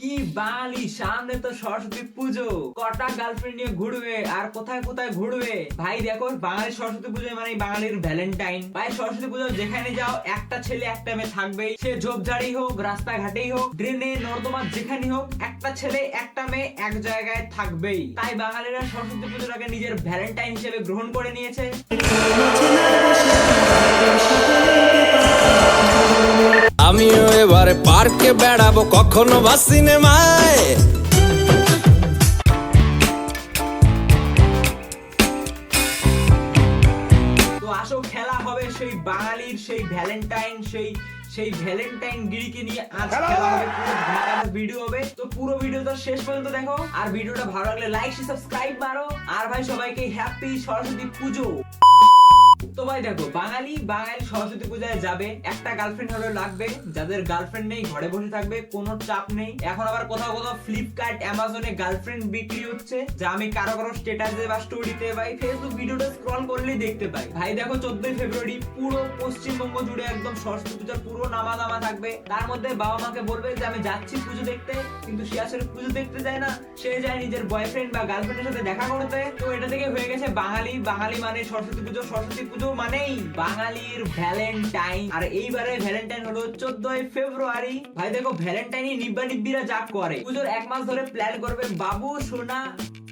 কি বাঙালি, সামনে তো সরস্বতী পুজো, কটা গার্লফ্রেন্ড নিয়ে ঘুরবে আর কোথায় কোথায় ঘুরবে? ভাই দেখো, বাঙালির সরস্বতী পুজো মানে বাঙালির ভ্যালেন্টাইন। ভাই সরস্বতী পুজো যেখানে যাও একটা ছেলে একটা মেয়ে থাকবেই, সে ঝোপঝাড়ি হোক, রাস্তাঘাটেই হোক, ড্রেনে, নর্দমা, যেখানে হোক, একটা ছেলে একটা মেয়ে এক জায়গায় থাকবেই। তাই বাঙালিরা সরস্বতী পুজোটাকে নিজের ভ্যালেন্টাইন হিসেবে গ্রহণ করে নিয়েছে। আমিও এবারে পার্কে বেড়াবো, কখনো বা সিনেমায়। তো আসো, খেলা হবে সেই বাঙালির সেই ভ্যালেন্টাইন, সেই ভ্যালেন্টাইন গিরিকে নিয়ে আজ খেলা হবে। পুরো ধামাকাদার ভিডিও হবে, তো পুরো ভিডিওটা শেষ পর্যন্ত দেখো। আর ভিডিওটা ভালো লাগলে লাইক সাবস্ক্রাইব মারো। আর ভাই সবাইকে হ্যাপি সরস্বতী পুজো। তো ভাই দেখো, বাঙালি সরস্বতী পূজায় যাবে, একটা গার্লফ্রেন্ড হলে লাগবে। যাদের গার্লফ্রেন্ড নেই ঘরে বসে থাকবে, কোনো চাপ নেই। এখন আবার কোথাও কোথাও ফ্লিপকার্ট, অ্যামাজনে গার্লফ্রেন্ড বিক্রি হচ্ছে, যা আমি কারো স্ট্যাটাসে বা স্টোরিতে বা ফেসবুক ভিডিওটা স্ক্রল করলেই দেখতে পাই। ভাই দেখো, 14 ফেব্রুয়ারি পুরো পশ্চিমবঙ্গ জুড়ে একদম সরস্বতী পূজার পুরো নামা থাকবে। তার মধ্যে বাবা মাকে বলবে যে আমি যাচ্ছি পুজো দেখতে, কিন্তু সে আসলে পুজো দেখতে যায় না, সে যায় নিজের বয়ফ্রেন্ড বা গার্লফ্রেন্ডের সাথে দেখা করতে। তো এটা থেকে হয়ে গেছে বাঙালি মানে সরস্বতী পুজো মানেই বাঙালির ভ্যালেন্টাইন। আর এইবারে ভ্যালেন্টাইন হলো 14 ফেব্রুয়ারি। ভাই দেখো, ভ্যালেন্টাইনে নিব্বিরা যা করে, পুজোর 1 মাস ধরে প্ল্যান করবে, বাবু সোনা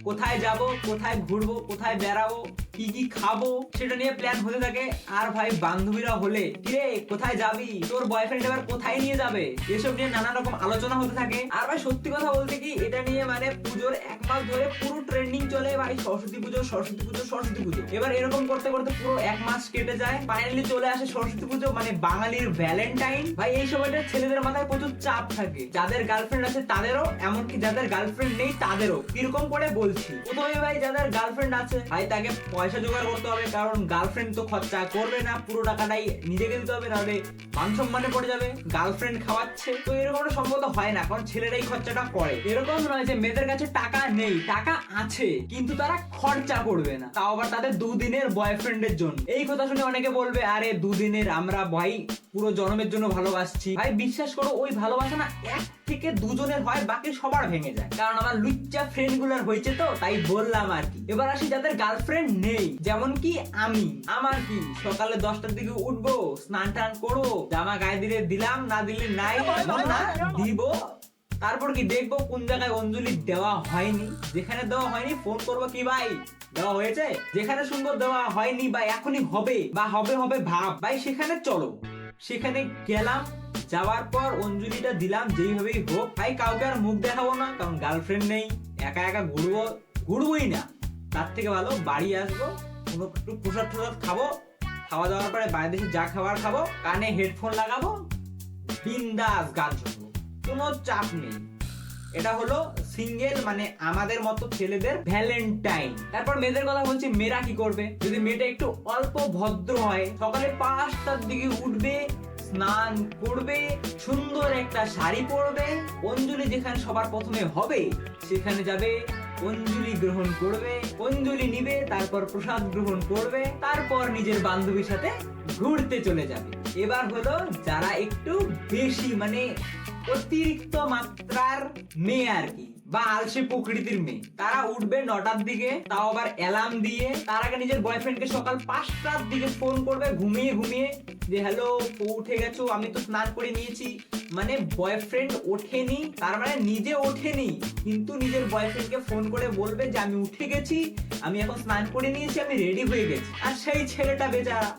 কোথায় যাব, কোথায় ঘুরবো, কোথায় বেড়াবো, কি কি খাবো, সেটা নিয়ে প্ল্যান হতে থাকে। আর ভাই বান্ধবীরা হলে, কিরে কোথায় যাবি, তোর বয়ফ্রেন্ড এবার কোথায় নিয়ে যাবে, এসব নিয়ে নানা রকম আলোচনা হতে থাকে। আর ভাই সত্যি কথা বলতে কি, এটা নিয়ে মানে পুজোর 1 মাস ধরে পুরো ট্রেন্ডিং চলে ভাই, সরস্বতী পুজো। এবার এরকম করতে করতে পুরো 1 মাস কেটে যায়, ফাইনালি চলে আসে সরস্বতী পুজো, মানে বাঙালির ভ্যালেন্টাইন। ভাই এই সময়টা ছেলেদের মাথায় প্রচুর চাপ থাকে, যাদের গার্লফ্রেন্ড আছে তাদেরও, এমনকি যাদের গার্লফ্রেন্ড নেই তাদেরও। কিরকম করে বলছি, প্রথমে ভাই যাদের গার্লফ্রেন্ড আছে, ভাই তাকে পয়সা জোগাড় করতে হবে, কারণ গার্লফ্রেন্ড তো খরচা করবে না, পুরো টাকাটাই নিজেকে দিতে হবে, নাহলে মান সম্মানে পড়ে যাবে। গার্লফ্রেন্ড খাওয়াচ্ছে, তো এরকম সম্ভবত হয় না, কারণ ছেলেরাই খরচাটা করে। এরকম নয় যে মেয়েদের কাছে টাকা নেই, টাকা আছে, কিন্তু তারা খরচা করবে না, তাও আবার তাদের দুদিনের বয়ফ্রেন্ডের জন্য। এই কথা শুনে অনেকে বলবে, আরে দুদিনের, আমরা ভাই পুরো জন্মের জন্য ভালোবাসছি। ভাই বিশ্বাস করো, ওই ভালোবাসা না 1 থেকে 2 জনের হয়, বাকি সবার ভেঙে যায়। কারণ আমার লুচ্চা ফ্রেন্ড গুলার হয়েছে, তো তাই বললাম আর কি। এবার আসি যাদের গার্লফ্রেন্ড নেই, যেমন কি আমার কি সকালে 10টার দিকে উঠবো, স্নান টান করবো, জামা গায়ে দিলে দিলাম, না দিলে নাই, না দিব। তারপর কি দেখবো কোন জায়গায় অঞ্জলি দেওয়া হয়নি, যেখানে দেওয়া হয়নি ফোন করবো, কি ভাই দেওয়া হয়েছে? যেখানে শুনবো দেওয়া হয়নি বা এখনই হবে বা হবে ভাব, ভাই সেখানে চলো। সেখানে গেলাম, যাওয়ার পর অঞ্জলিটা দিলাম, যেইভাবেই হোক। ভাই কাউকে আর মুখ দেখাবো না, কারণ গার্লফ্রেন্ড নেই, একা ঘুরবোই না। তার থেকে ভালো বাড়ি আসবো, কোনো একটু প্রসাদ খাবো, খাওয়া দাওয়ার পরে বাইরে দেশে যা খাবার খাবো, কানে হেডফোন লাগাবো, বিন্দাস গান শুনবো, কোনো চাপ নেই। এটা হলো সিঙ্গেল মানে আমাদের মতো ছেলেদের ভ্যালেন্টাইন। তারপর মেয়েদের কথা বলছি, মেয়েরা কি করবে? যদি মেয়েটা একটু অল্প ভদ্র হয়, সকালে 5টার দিকে উঠবে, স্নান করবে, সুন্দর একটা শাড়ি পরবে, অঞ্জলি যেখানে সবার প্রথমে হবে সেখানে যাবে, অঞ্জলি গ্রহণ করবে, অঞ্জলি নিবে, তারপর প্রসাদ গ্রহণ করবে, তারপর নিজের বান্ধবীর সাথে ঘুরতে চলে যাবে। এবার হলো যারা একটু বেশি মানে অতিরিক্ত মাত্রার মেয়ে আর কি, বা আলসে প্রকৃতির মেয়ে, তারা উঠবে 9টার দিকে, তাও আবার অ্যালার্ম দিয়ে। তার আগে নিজের বয়ফ্রেন্ডকে সকাল 5টার দিকে ফোন করবে, ঘুমিয়ে যে হ্যালো উঠে গেছো, আমি তো স্নান করে নিয়েছি। মানে বয়ফ্রেন্ড ওঠেনি, তার মানে নিজে ওঠেনি, কিন্তু নিজের বয়ফ্রেন্ডকে ফোন করে বলবে যে আমি উঠে গেছি, আমি এখন স্নান করে নিয়েছি, আমি রেডি হয়ে গেছি। আর সেই ছেলেটা বেচারা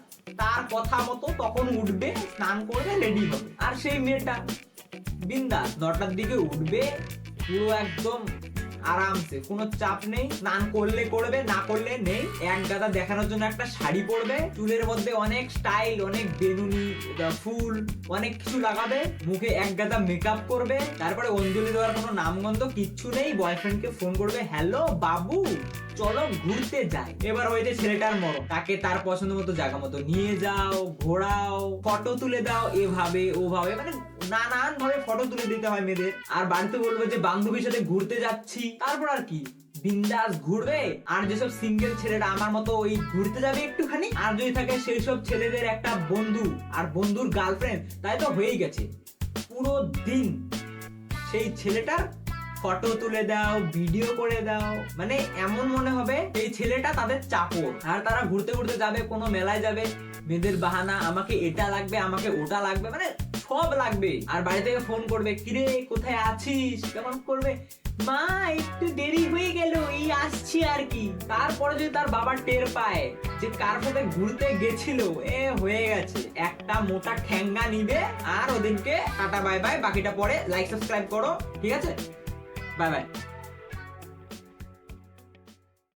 তার কথা মতো তখন উঠবে, স্নান করবে, রেডি হবে। আর সেই মেয়েটা বিন্দাস 9টার দিকে উঠবে, পুরো একদম আরামসে, কোনো চাপ নেই, স্নান করলে করবে, না করলে নেই। এক গাদা দেখানোর জন্য একটা শাড়ি পরবে, চুলের মধ্যে অনেক স্টাইল, অনেক বেনুনি, ফুল, অনেক কিছু লাগাবে, মুখে এক গাদা মেকআপ করবে। তারপরে অঞ্জলি দেওয়ার কোনো নামগন্ধ কিচ্ছু নেই, বয়ফ্রেন্ডকে ফোন করবে, হ্যালো বাবু চলো ঘুরতে যাই। এবার হয়েছে ছেলেটার মরণ, তাকে তার পছন্দ মতো জায়গা মতো নিয়ে যাও, ঘোরাও, ফটো তুলে দাও, এভাবে ওভাবে, মানে নানান ভাবে ফটো তুলে দিতে হয় মেয়েদের। আর বাড়িতে বলবে যে বান্ধবীর সাথে ঘুরতে যাচ্ছি, তারপর আর কি বিন্দাস ঘুরবে। আর যেসব সিঙ্গেল ছেলেরা আমার মতো ওই ঘুরতে যাবে একটুখানি, আর যদি থাকে সেই সব ছেলেদের একটা বন্ধু আর বন্ধুর গার্লফ্রেন্ড, তাই তো হয়েই গেছে। পুরো দিন সেই ছেলেটার ফটো তুলে দাও, ভিডিও করে দাও, মানে এমন মনে হবে এই ছেলেটা তাদের চাকর। আর তারা ঘুরতে ঘুরতে যাবে, কোনো মেলায় যাবে, মেয়েদের বাহানা, আমাকে এটা লাগবে, আমাকে ওটা লাগবে, মানে সব লাগবে। আর বাড়ি থেকে ফোন করবে, কিরে কোথায় আছিস, কেমন করবে, মা একটু দেরি হয়ে গেল, এই আসছি আর কি। তারপরে যদি তার বাবা টের পায় যে কার সাথে ঘুরতে গেছিল, হয়ে গেছে, একটা মোটা ঠ্যাঙ্গা নিবে। আর ওদিনকে টাটা বাই বাই, বাকিটা পরে লাইক সাবস্ক্রাইব করো, ঠিক আছে? Bye bye.